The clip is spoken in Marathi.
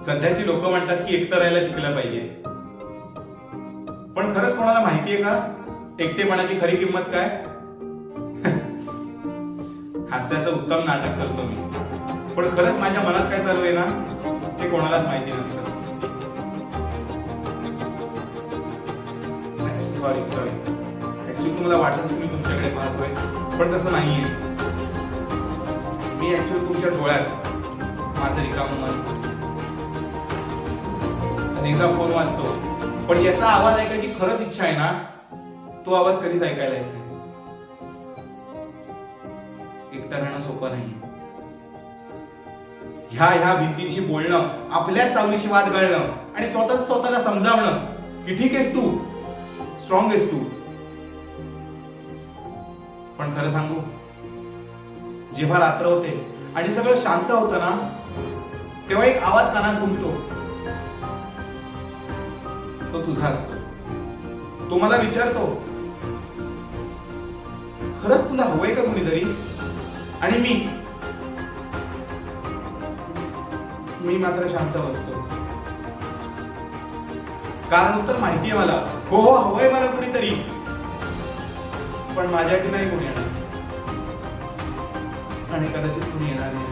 सध्याची लोक म्हणतात की एकटं राहायला शिकलं पाहिजे, पण खरंच कोणाला माहितीये का एकटेपणाची खरी किंमत काय? हास्याचं उत्तम नाटक करतो मी, पण खरंच माझ्या मनात काय चालू आहे ना ते कोणालाच माहिती नसतं. सॉरी ऍक्च्युअली तुम्हाला वाटत मी तुमच्याकडे पाहतोय, पण तसं नाहीये. मी ऍक्च्युअली तुमच्या डोळ्यात माझं रिकामं मन, अनेकदा फोन वाजतो, पण याचा आवाज ऐकायची खरंच इच्छा आहे ना, तो आवाज कधीच ऐकायला येत नाही. एकटं राहणं सोपं नाहीये. ह्या भिंतींशी बोलणं, आपल्याच सावलीशी वाद घालणं आणि स्वतःला समजावणं की ठीक आहेस तू, स्ट्रॉंग आहेस तू. पण खरं सांगू, जेव्हा रात्र होते आणि सगळं शांत होतं ना, तेव्हा एक आवाज कानात घुमतो. तो तुझा असतो. तो मला विचारतो, खरंच तुला हवंय का कुणीतरी? आणि मी मात्र शांत बसतो. कारण उत्तर माहितीये मला, हो हवंय मला कुणीतरी, पण माझ्यासाठी नाही कोणी येणार आणि कदाचित कुणी येणार नाही.